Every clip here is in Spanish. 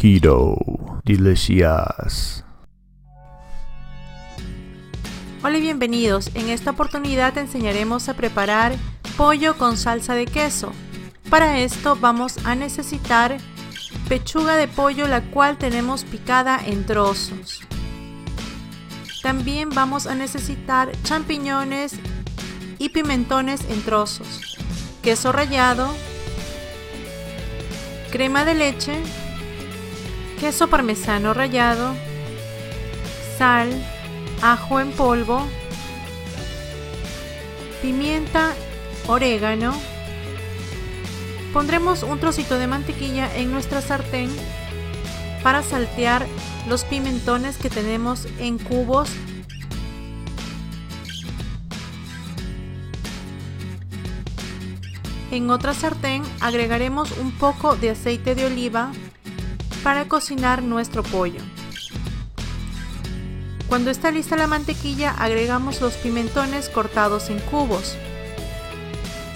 Keto Delicious. Hola y bienvenidos. En esta oportunidad te enseñaremos a preparar pollo con salsa de queso. Para esto vamos a necesitar pechuga de pollo, la cual tenemos picada en trozos. También vamos a necesitar champiñones y pimentones en trozos, queso rallado, crema de leche, queso parmesano rallado, sal, ajo en polvo, pimienta, orégano. Pondremos un trocito de mantequilla en nuestra sartén para saltear los pimentones que tenemos en cubos. En otra sartén agregaremos un poco de aceite de oliva para cocinar nuestro pollo. Cuando está lista la mantequilla, agregamos los pimentones cortados en cubos.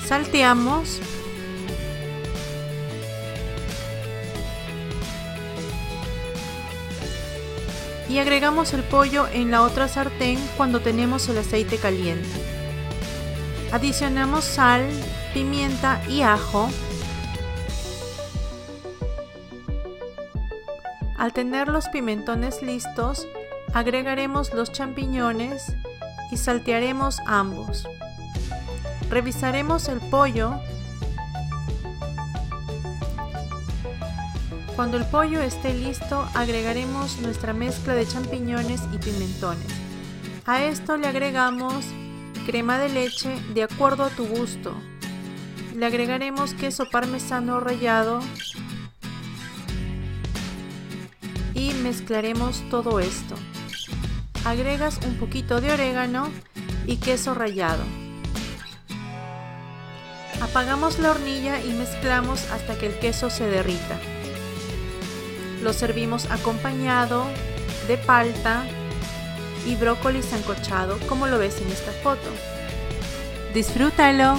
Salteamos. Y agregamos el pollo en la otra sartén cuando tenemos el aceite caliente. Adicionamos sal, pimienta y ajo. Al tener los pimentones listos, agregaremos los champiñones y saltearemos ambos. Revisaremos el pollo. Cuando el pollo esté listo, agregaremos nuestra mezcla de champiñones y pimentones. A esto le agregamos crema de leche de acuerdo a tu gusto. Le agregaremos queso parmesano rallado y mezclaremos todo esto. Agregas un poquito de orégano y queso rallado. Apagamos la hornilla y mezclamos hasta que el queso se derrita. Lo servimos acompañado de palta y brócoli sancochado, como lo ves en esta foto. ¡Disfrútalo!